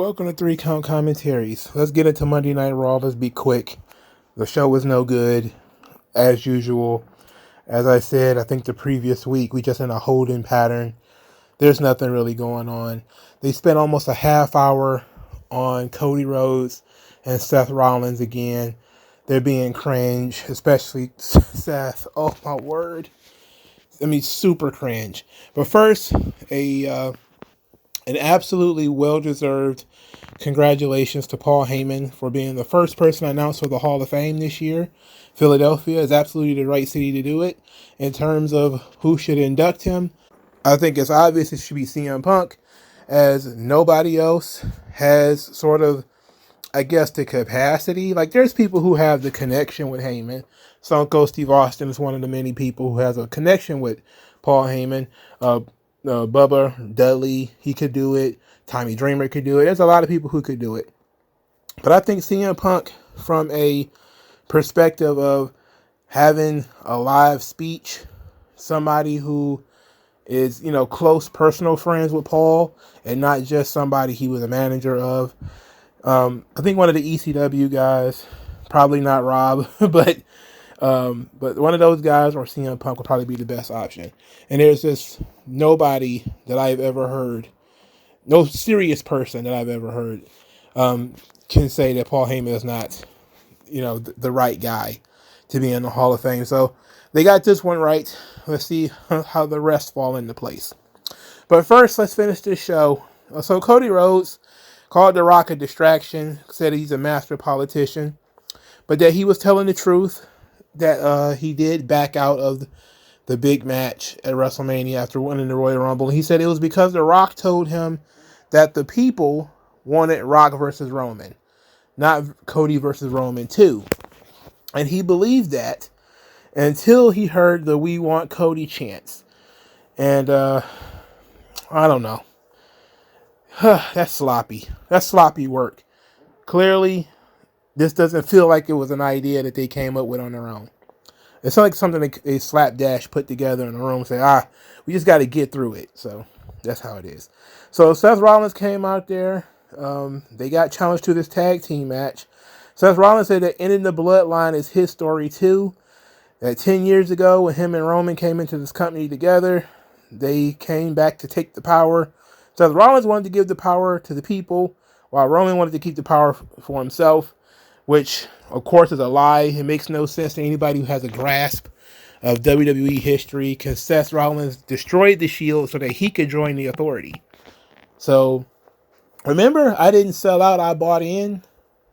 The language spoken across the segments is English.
welcome to 3 Count Commentaries. Let's get into Monday Night Raw. Let's be quick. The show was no good, as usual. As I said, I think the previous week, we just in a holding pattern. There's nothing really going on. They spent almost a half hour on Cody Rhodes and Seth Rollins again. They're being cringe, especially Seth. Oh, my word. I mean, super cringe. But first, an absolutely well-deserved congratulations to Paul Heyman for being the first person announced for the Hall of Fame this year. Philadelphia is absolutely the right city to do it. In terms of who should induct him, I think it's obvious it should be CM Punk, as nobody else has sort of, I guess, the capacity. Like, there's people who have the connection with Heyman. Stone Cold Steve Austin is one of the many people who has a connection with Paul Heyman. Bubba Dudley, he could do it. Tommy Dreamer could do it. There's a lot of people who could do it. But I think CM Punk, from a perspective of having a live speech, somebody who is, close personal friends with Paul and not just somebody he was a manager of. I think one of the ECW guys, probably not Rob, but one of those guys or CM Punk would probably be the best option. And there's just nobody that I've ever heard, no serious person that I've ever heard, can say that Paul Heyman is not, the right guy to be in the Hall of Fame. So they got this one right. Let's see how the rest fall into place. But first, let's finish this show. So Cody Rhodes called The Rock a distraction, said he's a master politician, but that he was telling the truth, that he did back out of the big match at WrestleMania after winning the Royal Rumble. He said it was because The Rock told him that the people wanted Rock versus Roman, not Cody versus Roman too. And he believed that until he heard the "We Want Cody" chants. And I don't know. That's sloppy. That's sloppy work. Clearly, this doesn't feel like it was an idea that they came up with on their own. It's not like something they slapdash put together in a room and say, we just got to get through it. So that's how it is. So Seth Rollins came out there. They got challenged to this tag team match. Seth Rollins said that ending the bloodline is his story too. That 10 years ago, when him and Roman came into this company together, they came back to take the power. Seth Rollins wanted to give the power to the people, while Roman wanted to keep the power for himself, which, of course, is a lie. It makes no sense to anybody who has a grasp of WWE history, because Seth Rollins destroyed the Shield so that he could join the Authority. So, remember, I didn't sell out, I bought in.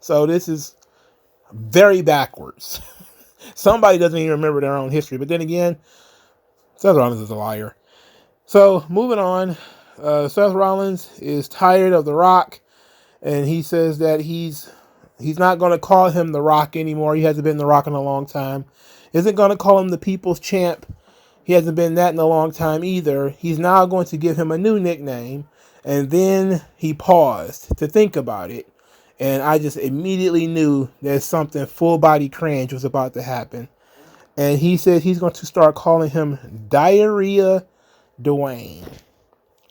So this is very backwards. Somebody doesn't even remember their own history. But then again, Seth Rollins is a liar. So, moving on. Seth Rollins is tired of The Rock, and he says that he's not going to call him The Rock anymore. He hasn't been The Rock in a long time. Isn't going to call him the People's Champ. He hasn't been that in a long time either. He's now going to give him a new nickname. And then he paused to think about it. And I just immediately knew that something full-body cringe was about to happen. And he said he's going to start calling him Diarrhea Dwayne.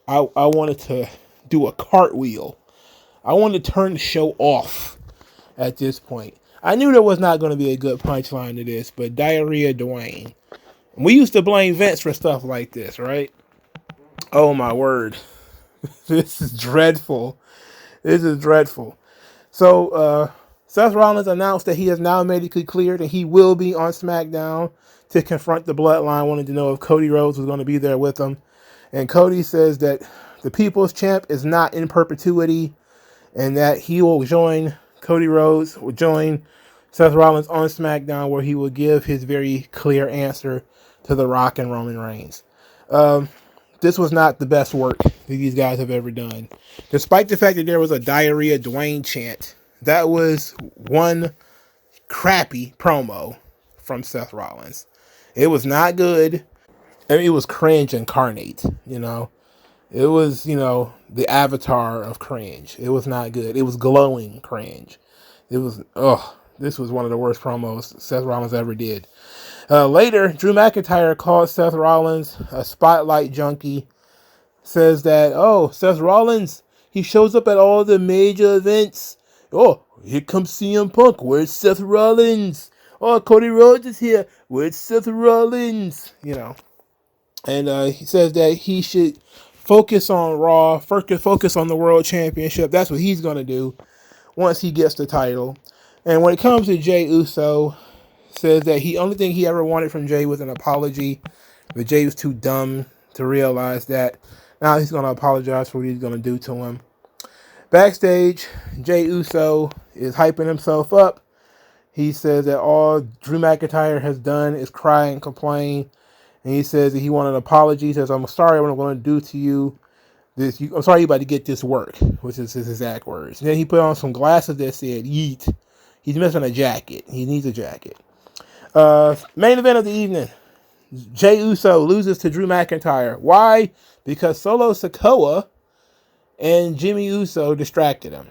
I wanted to do a cartwheel. I wanted to turn the show off at this point. I knew there was not going to be a good punchline to this, but Diarrhea Dwayne. We used to blame Vince for stuff like this, right? Oh, my word. This is dreadful. This is dreadful. So, Seth Rollins announced that he is now medically cleared and he will be on SmackDown to confront the Bloodline, wanting to know if Cody Rhodes was going to be there with him. And Cody says that the People's Champ is not in perpetuity and that he will join, Cody Rhodes will join Seth Rollins on SmackDown, where he will give his very clear answer to The Rock and Roman Reigns. This was not the best work that these guys have ever done. Despite the fact that there was a Diarrhea Dwayne chant, that was one crappy promo from Seth Rollins. It was not good. I mean, it was cringe incarnate, It was, the avatar of cringe. It was not good. It was glowing cringe. It was, this was one of the worst promos Seth Rollins ever did. Later, Drew McIntyre called Seth Rollins a spotlight junkie. Says that, Seth Rollins He shows up at all the major events. Oh, here comes CM Punk. Where's Seth Rollins? Oh, Cody Rhodes is here. Where's Seth Rollins? You know. And he says that he should focus on Raw, focus on the World Championship. That's what he's going to do once he gets the title. And when it comes to Jey Uso, says that the only thing he ever wanted from Jey was an apology, but Jey was too dumb to realize that. Now he's going to apologize for what he's going to do to him. Backstage, Jey Uso is hyping himself up. He says that all Drew McIntyre has done is cry and complain. And he says that he wanted an apology. He says, I'm sorry what I'm going to do to you. I'm sorry you're about to get this work, which is his exact words. And then he put on some glasses that said, yeet. He's missing a jacket. He needs a jacket. Main event of the evening. Jey Uso loses to Drew McIntyre. Why? Because Solo Sikoa and Jimmy Uso distracted him.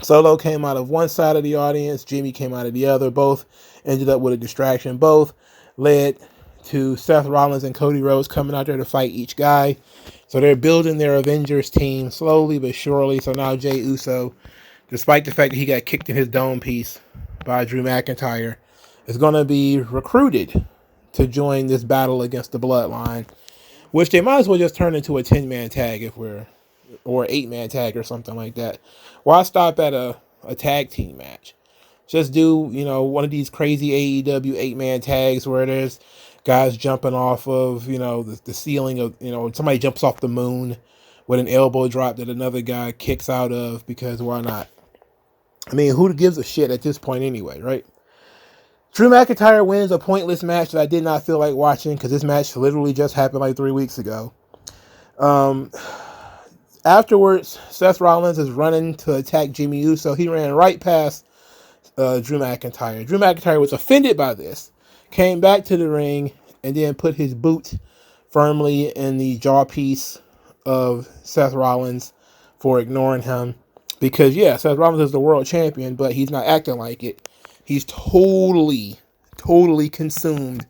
Solo came out of one side of the audience. Jimmy came out of the other. Both ended up with a distraction. Both led to Seth Rollins and Cody Rhodes coming out there to fight each guy. So they're building their Avengers team slowly but surely. So now Jey Uso, despite the fact that he got kicked in his dome piece by Drew McIntyre, is going to be recruited to join this battle against the Bloodline, which they might as well just turn into a 10-man tag or 8-man tag or something like that. Why stop at a tag team match? Just do, one of these crazy AEW 8-man tags where there's guys jumping off of, the ceiling of, somebody jumps off the moon with an elbow drop that another guy kicks out of, because why not? I mean, who gives a shit at this point anyway, right? Drew McIntyre wins a pointless match that I did not feel like watching because this match literally just happened like 3 weeks ago. Afterwards, Seth Rollins is running to attack Jimmy Uso. He ran right past Drew McIntyre. Drew McIntyre was offended by this, came back to the ring, and then put his boot firmly in the jaw piece of Seth Rollins for ignoring him. Because, yeah, Seth Rollins is the world champion, but he's not acting like it. He's totally consumed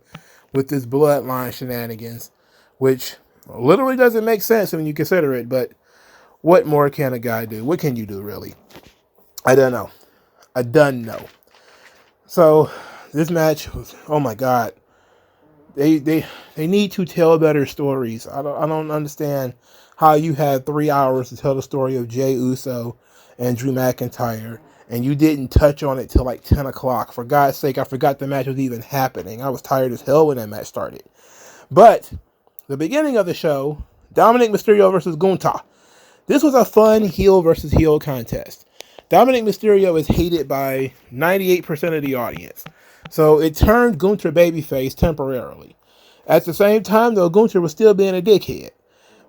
with this Bloodline shenanigans, which literally doesn't make sense when you consider it, but what more can a guy do? What can you do, really? I don't know. So, this match was, oh my God. They need to tell better stories. I don't understand how you had 3 hours to tell the story of Jey Uso and Drew McIntyre, and you didn't touch on it till like 10 o'clock. For God's sake, I forgot the match was even happening. I was tired as hell when that match started. But the beginning of the show, Dominic Mysterio versus Gunther. This was a fun heel versus heel contest. Dominic Mysterio is hated by 98% of the audience. So it turned Gunther babyface temporarily. At the same time, though, Gunther was still being a dickhead.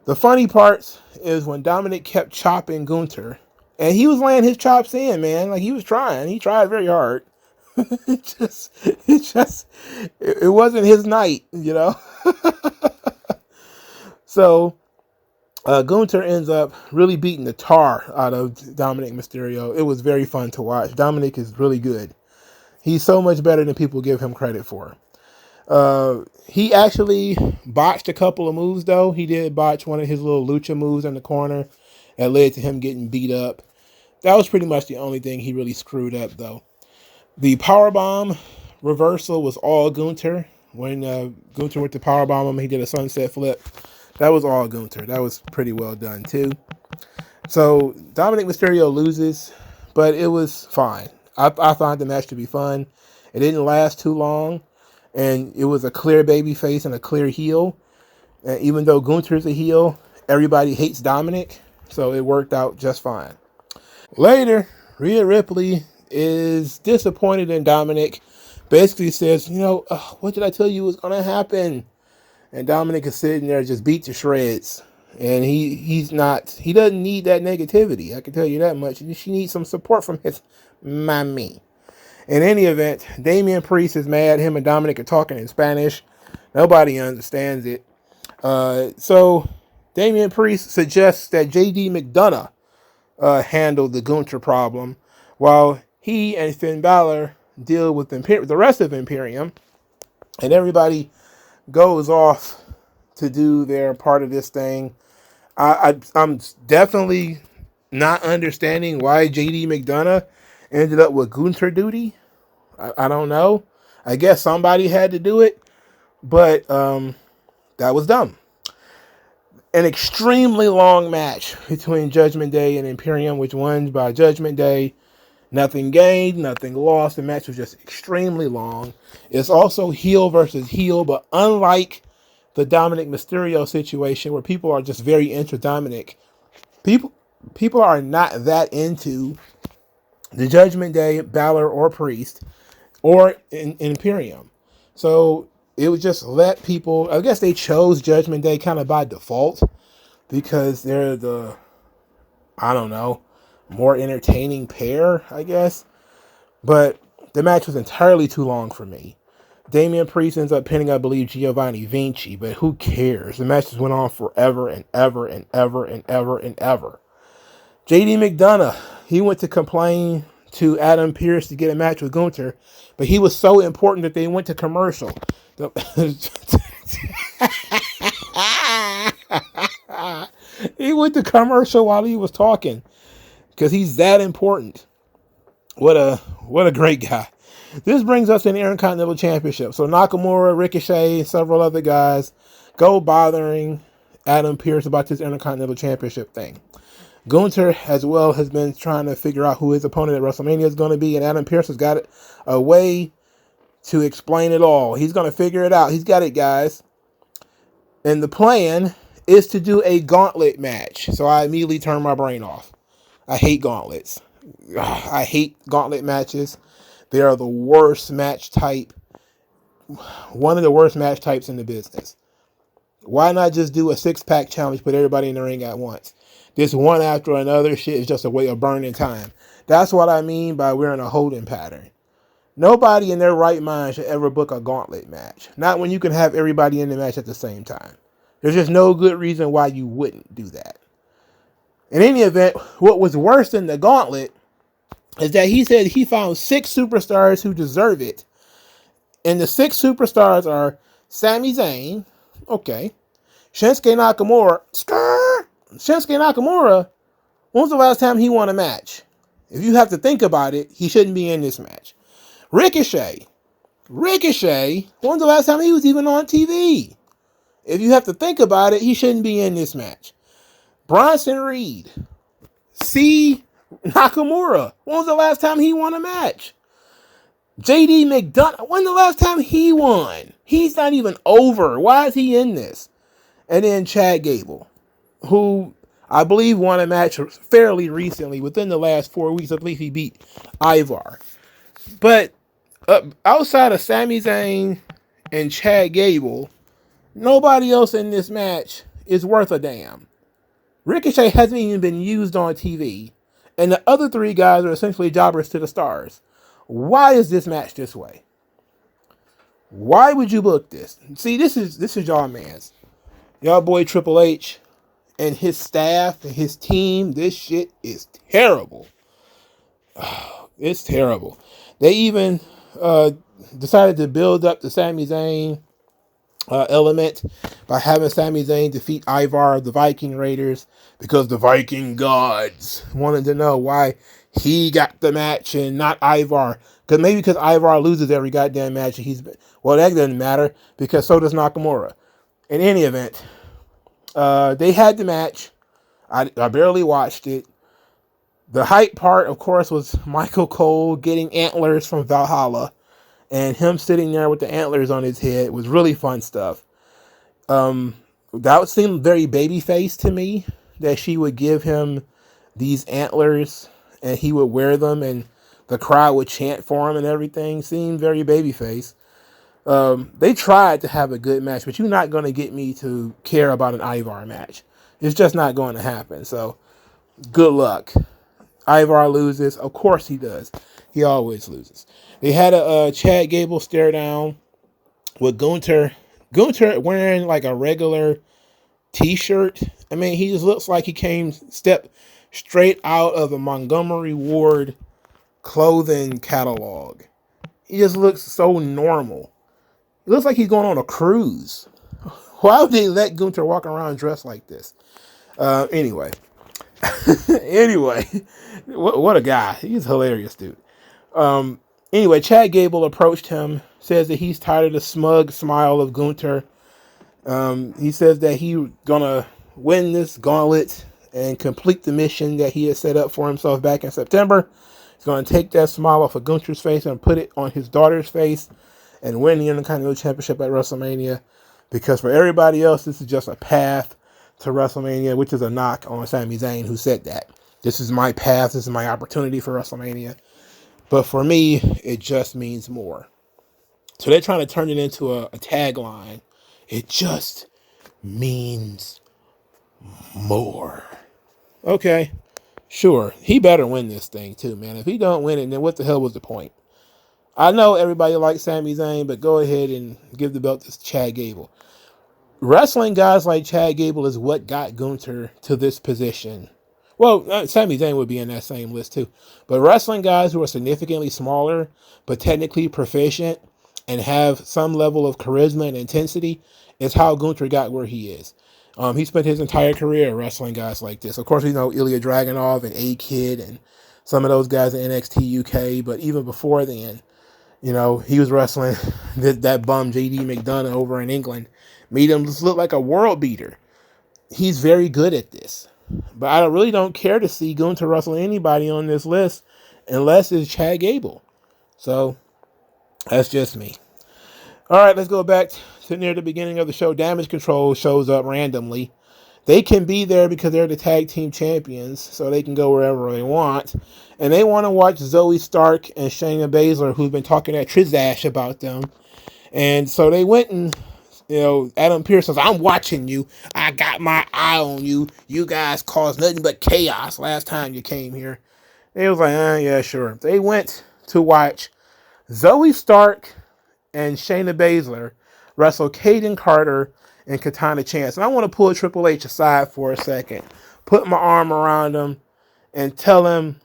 The funny parts is when Dominic kept chopping Gunther, and he was laying his chops in, man. Like, he was trying. He tried very hard. it wasn't his night, So, Gunther ends up really beating the tar out of Dominic Mysterio. It was very fun to watch. Dominic is really good. He's so much better than people give him credit for. He actually botched a couple of moves, though. He did botch one of his little lucha moves in the corner that led to him getting beat up. That was pretty much the only thing he really screwed up, though. The powerbomb reversal was all Gunther. When Gunther went to powerbomb him, he did a sunset flip. That was all Gunther. That was pretty well done, too. So, Dominic Mysterio loses, but it was fine. I found the match to be fun. It didn't last too long, and it was a clear baby face and a clear heel. And even though Gunther's a heel, everybody hates Dominic, so it worked out just fine. Later, Rhea Ripley is disappointed in Dominic. Basically says, what did I tell you was going to happen? And Dominic is sitting there just beat to shreds. And he doesn't need that negativity. I can tell you that much. She needs some support from his mommy. In any event, Damian Priest is mad. Him and Dominic are talking in Spanish. Nobody understands it. So Damian Priest suggests that JD McDonough handle the Gunther problem while he and Finn Balor deal with the rest of Imperium. And everybody goes off to do their part of this thing. I'm definitely not understanding why JD McDonough ended up with Gunther duty. I don't know. I guess somebody had to do it, but that was dumb. An extremely long match between Judgment Day and Imperium, which won by Judgment Day. Nothing gained, nothing lost. The match was just extremely long. It's also heel versus heel, but unlike the Dominic Mysterio situation where people are just very into Dominic, people are not that into the Judgment Day, Balor, or Priest, or in Imperium. So it would just let people, I guess they chose Judgment Day kind of by default because they're the, I don't know, more entertaining pair, I guess. But the match was entirely too long for me. Damian Priest ends up pinning, I believe, Giovanni Vinci, but who cares? The match just went on forever and ever and ever and ever and ever. JD McDonough, he went to complain to Adam Pearce to get a match with Gunther, but he was so important that they went to commercial. He went to commercial while he was talking because he's that important. What a great guy. This brings us to the Intercontinental Championship. So Nakamura, Ricochet, several other guys go bothering Adam Pearce about this Intercontinental Championship thing. Gunther, as well, has been trying to figure out who his opponent at WrestleMania is going to be, and Adam Pearce has got a way to explain it all. He's going to figure it out. He's got it, guys. And the plan is to do a gauntlet match. So I immediately turn my brain off. I hate gauntlets. I hate gauntlet matches. They are the worst match type. One of the worst match types in the business. Why not just do a 6-pack challenge, put everybody in the ring at once? This one after another shit is just a way of burning time. That's what I mean by we're in a holding pattern. Nobody in their right mind should ever book a gauntlet match. Not when you can have everybody in the match at the same time. There's just no good reason why you wouldn't do that. In any event, what was worse than the gauntlet is that he said he found 6 superstars who deserve it. And the 6 superstars are Sami Zayn, okay, Shinsuke Nakamura, when was the last time he won a match? If you have to think about it, he shouldn't be in this match. Ricochet, when was the last time he was even on TV? If you have to think about it, he shouldn't be in this match. Bronson Reed, Nakamura, when was the last time he won a match? JD McDonough, when the last time he won? He's not even over. Why is he in this? And then Chad Gable, who I believe won a match fairly recently, within the last 4 weeks. I believe he beat Ivar. But outside of Sami Zayn and Chad Gable, nobody else in this match is worth a damn. Ricochet hasn't even been used on TV. And the other 3 guys are essentially jobbers to the stars. Why is this match this way? Why would you book this? See, this is y'all man's. Y'all boy Triple H and his staff and his team. This shit is terrible. It's terrible. They even decided to build up the Sami Zayn element by having Sami Zayn defeat Ivar of the Viking Raiders because the Viking gods wanted to know why he got the match and not Ivar. Because Ivar loses every goddamn match. Well, that doesn't matter because so does Nakamura. In any event, they had the match. I barely watched it. The hype part, of course, was Michael Cole getting antlers from Valhalla. And him sitting there with the antlers on his head was really fun stuff. That would seem very babyface to me, that she would give him these antlers and he would wear them and the crowd would chant for him and everything. Seemed very babyface. They tried to have a good match, but you're not going to get me to care about an Ivar match. It's just not going to happen. So, good luck. Ivar loses. Of course he does. He always loses. They had a Chad Gable stare down with Gunther. Gunther wearing like a regular t-shirt. I mean, he just looks like he stepped straight out of a Montgomery Ward clothing catalog. He just looks so normal. It looks like he's going on a cruise. Why would they let Gunther walk around dressed like this? Anyway, Anyway, what a guy. He's hilarious, dude. Anyway, Chad Gable approached him, says that he's tired of the smug smile of Gunther. He says that he's gonna win this gauntlet and complete the mission that he had set up for himself back in September. He's gonna take that smile off of Gunther's face and put it on his daughter's face and win the Intercontinental Championship at WrestleMania. Because for everybody else, this is just a path to WrestleMania, which is a knock on Sami Zayn, who said that. This is my path, this is my opportunity for WrestleMania. But for me, it just means more. So they're trying to turn it into a tagline. It just means more. Okay, sure. He better win this thing too, man. If he don't win it, then what the hell was the point? I know everybody likes Sami Zayn, but go ahead and give the belt to Chad Gable. Wrestling guys like Chad Gable is what got Gunther to this position. Well, Sami Zayn would be in that same list too. But wrestling guys who are significantly smaller, but technically proficient, and have some level of charisma and intensity is how Gunther got where he is. He spent his entire career wrestling guys like this. Of course, you know, Ilya Dragunov and A-Kid and some of those guys in NXT UK. But even before then, you know, he was wrestling that bum JD McDonough over in England. Made him look like a world beater. He's very good at this. But I really don't care to see Gunther wrestle anybody on this list unless it's Chad Gable. So that's just me. All right, let's go back to near the beginning of the show. Damage Control shows up randomly. They can be there because they're the tag team champions, so they can go wherever they want. And they want to watch Zoe Stark and Shayna Baszler, who've been talking at Trizash about them. And so they went and, you know, Adam Pearce says, I'm watching you. I got my eye on you. You guys caused nothing but chaos last time you came here. They was like, yeah, sure. They went to watch Zoe Stark and Shayna Baszler wrestle Kaden Carter and Katana Chance. And I want to pull Triple H aside for a second, put my arm around him, and tell him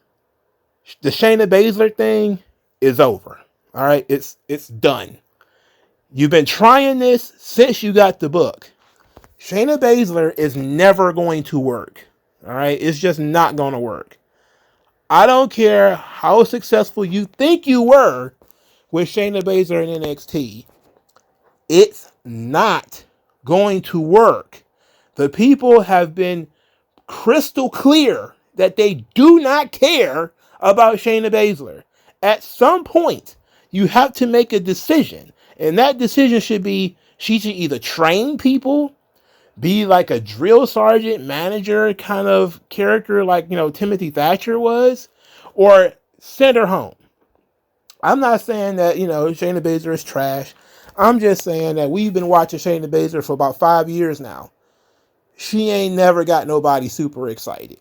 the Shayna Baszler thing is over. All right, it's done. You've been trying this since you got the book. Shayna Baszler is never going to work. All right, it's just not going to work. I don't care how successful you think you were with Shayna Baszler in NXT. It's not going to work. The people have been crystal clear that they do not care about Shayna Baszler. At some point, you have to make a decision. And that decision should be, she should either train people, be like a drill sergeant, manager kind of character like, you know, Timothy Thatcher was, or send her home. I'm not saying that, you know, Shayna Baszler is trash. I'm just saying that we've been watching Shayna Baszler for about 5 years now. She ain't never got nobody super excited.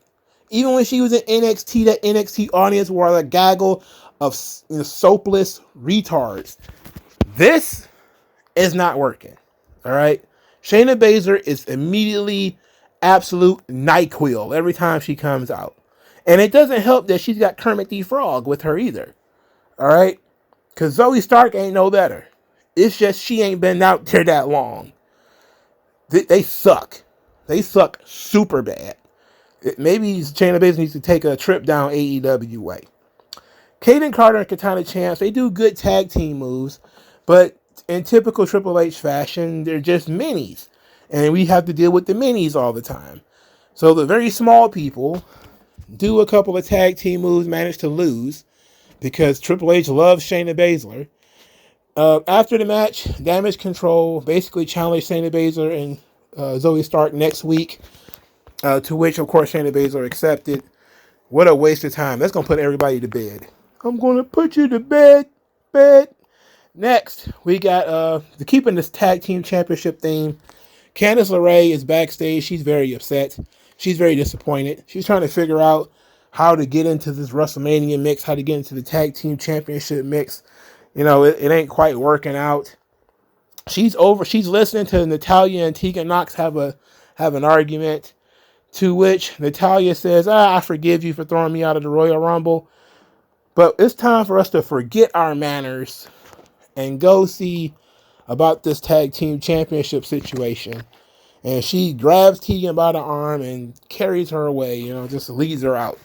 Even when she was in NXT, that NXT audience were a gaggle of, you know, soapless retards. This is not working. All right. Shayna Baszler is immediately absolute NyQuil every time she comes out. And it doesn't help that she's got Kermit the Frog with her either. All right. Because Zoe Stark ain't no better. It's just she ain't been out there that long. They suck. They suck super bad. Maybe Shayna Baszler needs to take a trip down AEW way. Kaden Carter and Katana Chance, they do good tag team moves, but in typical Triple H fashion, they're just minis. And we have to deal with the minis all the time. So the very small people do a couple of tag team moves, manage to lose, because Triple H loves Shayna Baszler. After the match, Damage Control basically challenged Shayna Baszler and Zoe Stark next week, to which, of course, Shayna Baszler accepted. What a waste of time. That's going to put everybody to bed. I'm going to put you to bed. Next, we got keeping this tag team championship theme. Candice LeRae is backstage. She's very upset. She's very disappointed. She's trying to figure out how to get into this WrestleMania mix, how to get into the tag team championship mix. You know, it ain't quite working out. She's listening to Natalya and Tegan Nox have an argument, to which Natalya says, I forgive you for throwing me out of the Royal Rumble, but it's time for us to forget our manners and go see about this tag team championship situation. And she grabs Tegan by the arm and carries her away, just leads her out.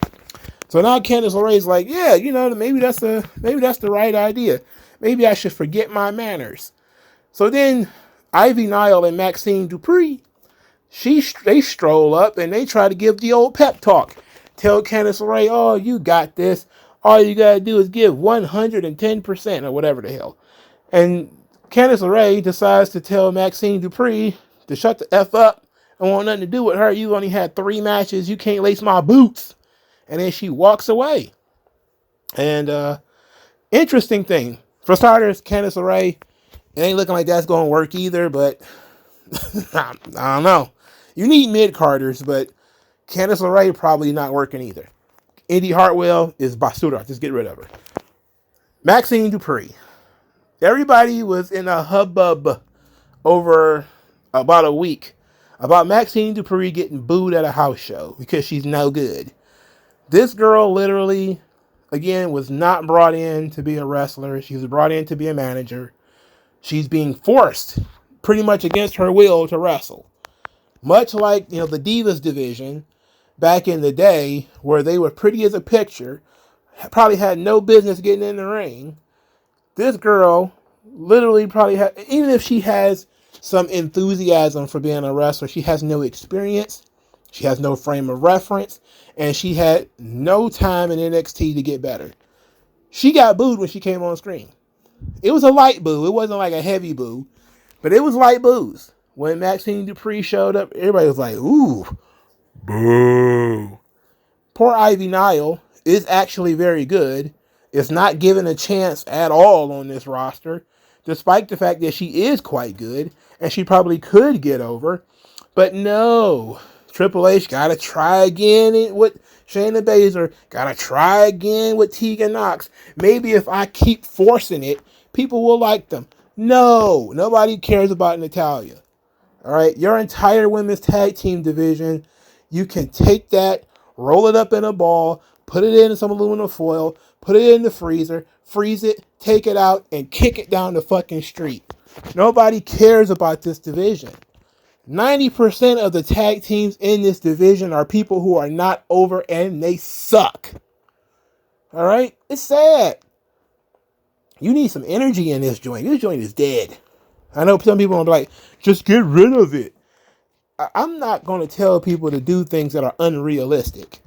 So now Candice LeRae's like, yeah, maybe that's the right idea. Maybe I should forget my manners. So then Ivy Nile and Maxine Dupree, they stroll up and they try to give the old pep talk. Tell Candice LeRae, oh, you got this. All you got to do is give 110% or whatever the hell. And Candice LeRae decides to tell Maxine Dupree to shut the F up. I want nothing to do with her. You only had 3 matches. You can't lace my boots. And then she walks away. And interesting thing. For starters, Candice LeRae, it ain't looking like that's going to work either, but I don't know. You need mid-carders, but Candice LeRae probably not working either. Indy Hartwell is basura. Just get rid of her. Maxine Dupree. Everybody was in a hubbub over about a week about Maxine Dupree getting booed at a house show because she's no good. This girl literally, again, was not brought in to be a wrestler. She was brought in to be a manager. She's being forced, pretty much against her will, to wrestle. Much like, the Divas division back in the day, where they were pretty as a picture, probably had no business getting in the ring. This girl literally probably had, even if she has some enthusiasm for being a wrestler, she has no experience, she has no frame of reference, and she had no time in NXT to get better. She got booed when she came on screen. It was a light boo. It wasn't like a heavy boo, but it was light boos. When Maxine Dupree showed up, everybody was like, ooh, boo. Poor Ivy Nile is actually very good. Is not given a chance at all on this roster, despite the fact that she is quite good, and she probably could get over. But no, Triple H got to try again with Shayna Baszler, got to try again with Tegan Nox. Maybe if I keep forcing it, people will like them. No, nobody cares about Natalya. All right, your entire women's tag team division, you can take that, roll it up in a ball, put it in some aluminum foil, put it in the freezer, freeze it, take it out, and kick it down the fucking street. Nobody cares about this division. 90% of the tag teams in this division are people who are not over and they suck. All right? It's sad. You need some energy in this joint. This joint is dead. I know some people will be like, just get rid of it. I'm not going to tell people to do things that are unrealistic.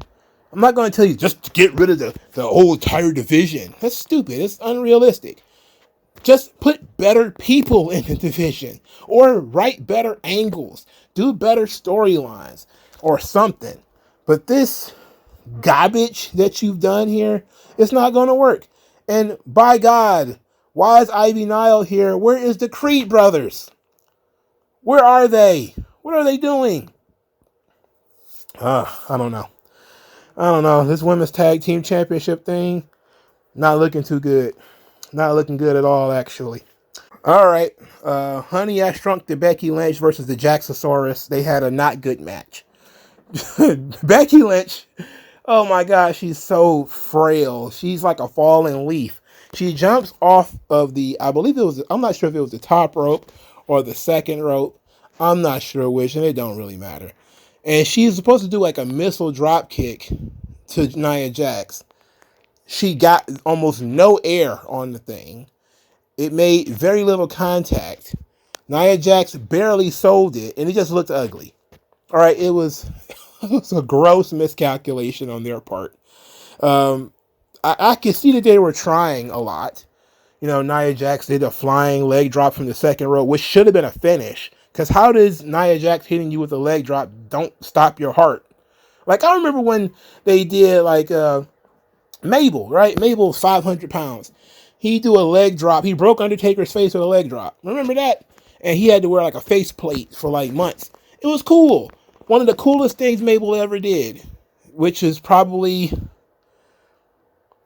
I'm not going to tell you just to get rid of the whole entire division. That's stupid. It's unrealistic. Just put better people in the division, or write better angles, do better storylines or something. But this garbage that you've done here, it's not going to work. And by God, why is Ivy Nile here? Where is the Creed brothers? Where are they? What are they doing? I don't know. This women's tag team championship thing, not looking too good. Not looking good at all, actually. All right. Honey, I Shrunk the Becky Lynch versus the Jaxosaurus. They had a not good match. Becky Lynch, oh my God, she's so frail. She's like a fallen leaf. She jumps off of I'm not sure if it was the top rope or the second rope. I'm not sure which, and it don't really matter. And she's supposed to do like a missile drop kick to Nia Jax. She got almost no air on the thing. It made very little contact. Nia Jax barely sold it, and it just looked ugly. All right, it was a gross miscalculation on their part. I could see that they were trying a lot. Nia Jax did a flying leg drop from the second row, which should have been a finish. Because how does Nia Jax hitting you with a leg drop don't stop your heart? Like, I remember when they did, like, Mabel, right? Mabel's 500 pounds. He do a leg drop. He broke Undertaker's face with a leg drop. Remember that? And he had to wear, like, a face plate for, like, months. It was cool. One of the coolest things Mabel ever did. Which is probably...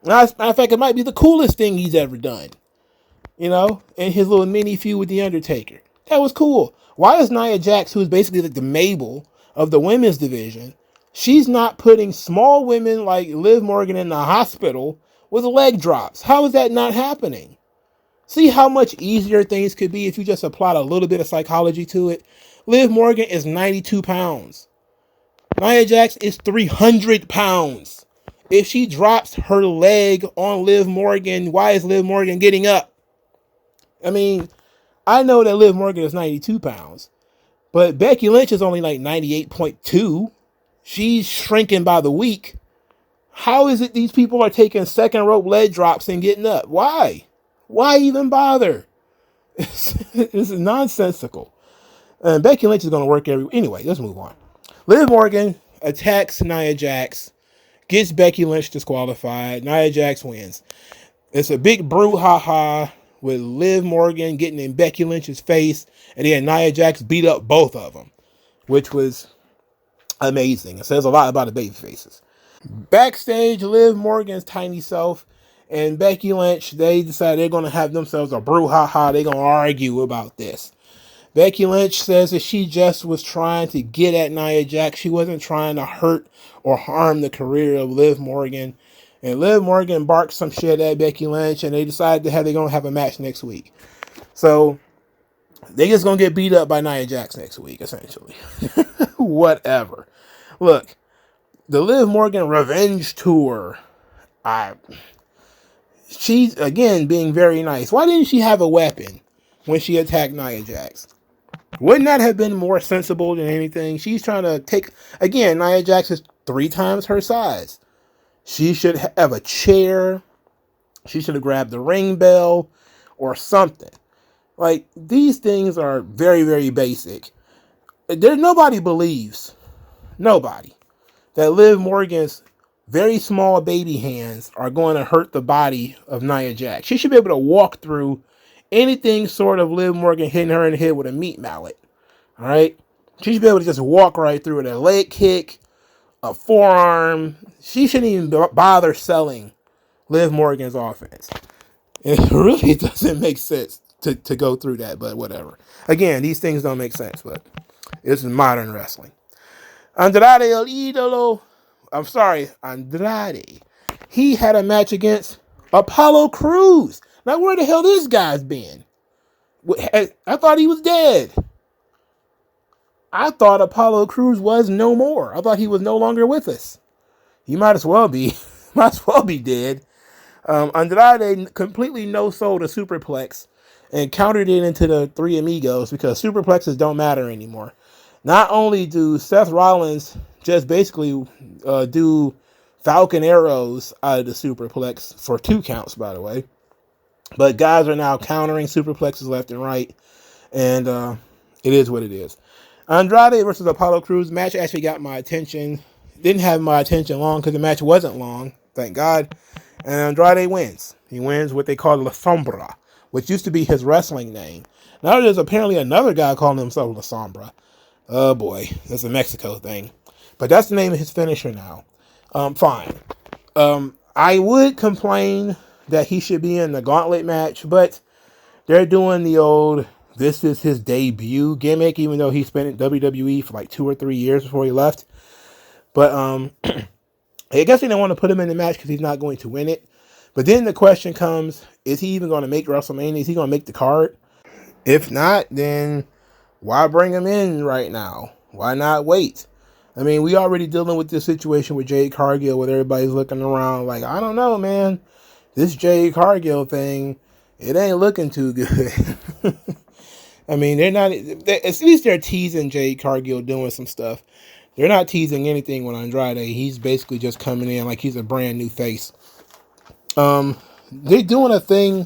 Matter of fact, it might be the coolest thing he's ever done. And his little mini feud with The Undertaker. That was cool. Why is Nia Jax, who is basically like the Mabel of the women's division, she's not putting small women like Liv Morgan in the hospital with leg drops? How is that not happening? See how much easier things could be if you just applied a little bit of psychology to it? Liv Morgan is 92 pounds. Nia Jax is 300 pounds. If she drops her leg on Liv Morgan, why is Liv Morgan getting up? I mean, I know that Liv Morgan is 92 pounds, but Becky Lynch is only like 98.2. She's shrinking by the week. How is it these people are taking second rope leg drops and getting up? Why? Why even bother? It's nonsensical. And Becky Lynch is going to work Anyway, let's move on. Liv Morgan attacks Nia Jax, gets Becky Lynch disqualified. Nia Jax wins. It's a big brouhaha with Liv Morgan getting in Becky Lynch's face, and then Nia Jax beat up both of them, which was amazing. It says a lot about the baby faces. Backstage, Liv Morgan's tiny self and Becky Lynch, they decide they're going to have themselves a brouhaha. They're going to argue about this. Becky Lynch says that she just was trying to get at Nia Jax. She wasn't trying to hurt or harm the career of Liv Morgan. And Liv Morgan barked some shit at Becky Lynch, and they decided they're going to have a match next week. So they just going to get beat up by Nia Jax next week, essentially. Whatever. Look, the Liv Morgan Revenge Tour. She's, again, being very nice. Why didn't she have a weapon when she attacked Nia Jax? Wouldn't that have been more sensible than anything? She's trying to take... Again, Nia Jax is 3 times her size. She should have a chair. She should have grabbed the ring bell or something. Like, these things are very, very basic. Nobody believes, nobody, that Liv Morgan's very small baby hands are going to hurt the body of Nia Jax. She should be able to walk through anything sort of Liv Morgan hitting her in the head with a meat mallet. All right? She should be able to just walk right through it. A leg kick, a forearm. She shouldn't even bother selling Liv Morgan's offense. It really doesn't make sense to go through that, but whatever. Again, these things don't make sense, but it's modern wrestling. Andrade El Idolo. Andrade. He had a match against Apollo Crews. Now, where the hell this guy's been? I thought he was dead. I thought Apollo Crews was no more. I thought he was no longer with us. He might as well be. Might as well be dead. Andrade completely no-sold a superplex and countered it into the Three Amigos because superplexes don't matter anymore. Not only do Seth Rollins just basically do Falcon arrows out of the superplex for 2 counts, by the way, but guys are now countering superplexes left and right, and it is what it is. Andrade versus Apollo Crews match actually got my attention. Didn't have my attention long because the match wasn't long, thank God. And Andrade wins. He wins what they call La Sombra, which used to be his wrestling name. Now there's apparently another guy calling himself La Sombra. Oh boy, that's a Mexico thing. But that's the name of his finisher now. Fine. I would complain that he should be in the gauntlet match, but they're doing the old, this is his debut gimmick, even though he spent in WWE for like 2 or 3 years before he left. But I guess they don't want to put him in the match because he's not going to win it. But then the question comes, is he even going to make WrestleMania? Is he going to make the card? If not, then why bring him in right now? Why not wait? I mean, we already dealing with this situation with Jade Cargill where everybody's looking around like, I don't know, man. This Jade Cargill thing, it ain't looking too good. I mean, at least they're teasing Jade Cargill doing some stuff. They're not teasing anything with Andrade. He's basically just coming in like he's a brand new face. They're doing a thing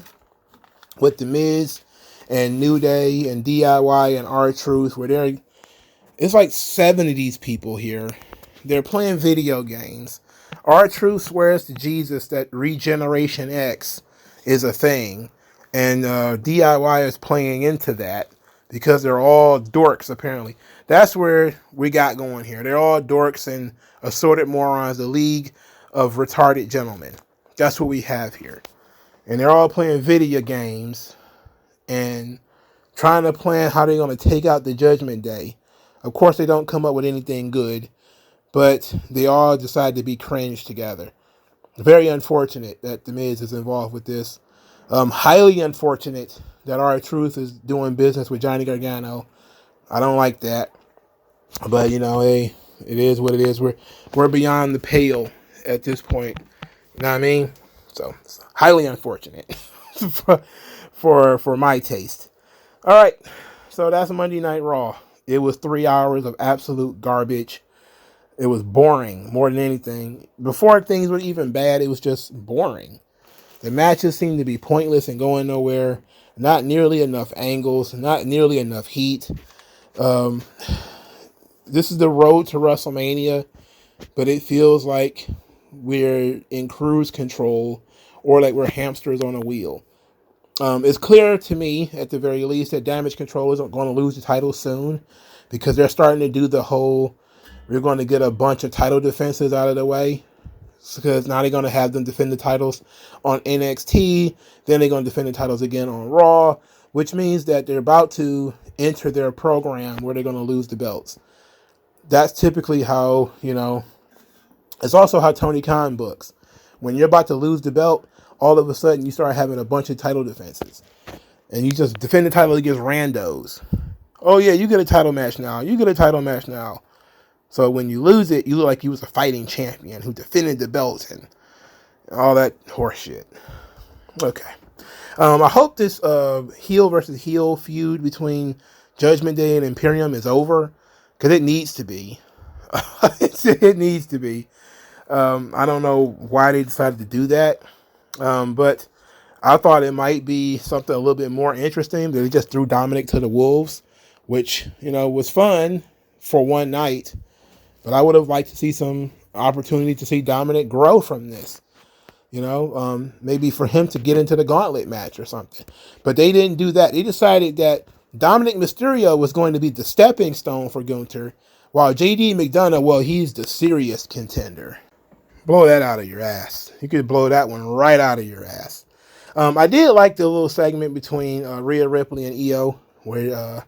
with The Miz and New Day and DIY and R-Truth where it's like 7 of these people here. They're playing video games. R-Truth swears to Jesus that Regeneration X is a thing. And DIY is playing into that because they're all dorks, apparently. That's where we got going here. They're all dorks and assorted morons, the League of Retarded Gentlemen. That's what we have here. And they're all playing video games and trying to plan how they're going to take out the Judgment Day. Of course, they don't come up with anything good, but they all decide to be cringe together. Very unfortunate that The Miz is involved with this. Highly unfortunate that R-Truth is doing business with Johnny Gargano. I don't like that. But, hey, it is what it is. We're beyond the pale at this point. You know what I mean? So, it's highly unfortunate for my taste. All right. So, that's Monday Night Raw. It was 3 hours of absolute garbage. It was boring more than anything. Before things were even bad, it was just boring. The matches seemed to be pointless and going nowhere. Not nearly enough angles. Not nearly enough heat. This is the road to WrestleMania, but it feels like we're in cruise control or like we're hamsters on a wheel. It's clear to me, at the very least, that Damage Control isn't going to lose the title soon because they're starting to do the whole, we're going to get a bunch of title defenses out of the way. Because now they're going to have them defend the titles on NXT. Then they're going to defend the titles again on Raw, which means that they're about to enter their program where they're going to lose the belts. That's typically how, it's also how Tony Khan books. When you're about to lose the belt, all of a sudden you start having a bunch of title defenses. And you just defend the title against randos. Oh yeah, you get a title match now. You get a title match now. So when you lose it, you look like you was a fighting champion who defended the belt and all that horse shit. Okay. I hope this heel versus heel feud between Judgment Day and Imperium is over. Because it needs to be. It needs to be. I don't know why they decided to do that. But I thought it might be something a little bit more interesting. They just threw Dominic to the wolves. Which, was fun for one night. But I would have liked to see some opportunity to see Dominic grow from this. Maybe for him to get into the gauntlet match or something. But they didn't do that. They decided that Dominic Mysterio was going to be the stepping stone for Gunther, while JD McDonough, well, he's the serious contender. Blow that out of your ass. You could blow that one right out of your ass. I did like the little segment between Rhea Ripley and Io, where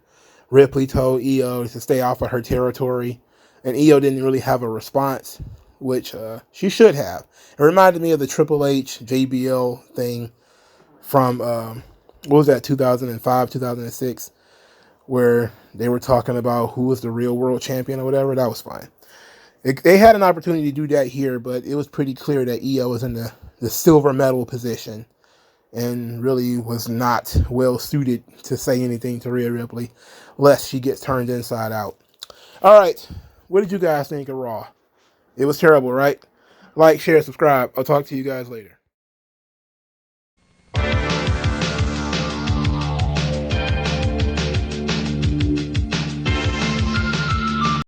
Ripley told Io to stay off of her territory. And Io didn't really have a response, which she should have. It reminded me of the Triple H JBL thing from, what was that, 2005, 2006, where they were talking about who was the real world champion or whatever. That was fine. They had an opportunity to do that here, but it was pretty clear that Io was in the silver medal position and really was not well suited to say anything to Rhea Ripley, lest she gets turned inside out. All right. What did you guys think of Raw? It was terrible, right? Like, share, subscribe. I'll talk to you guys later.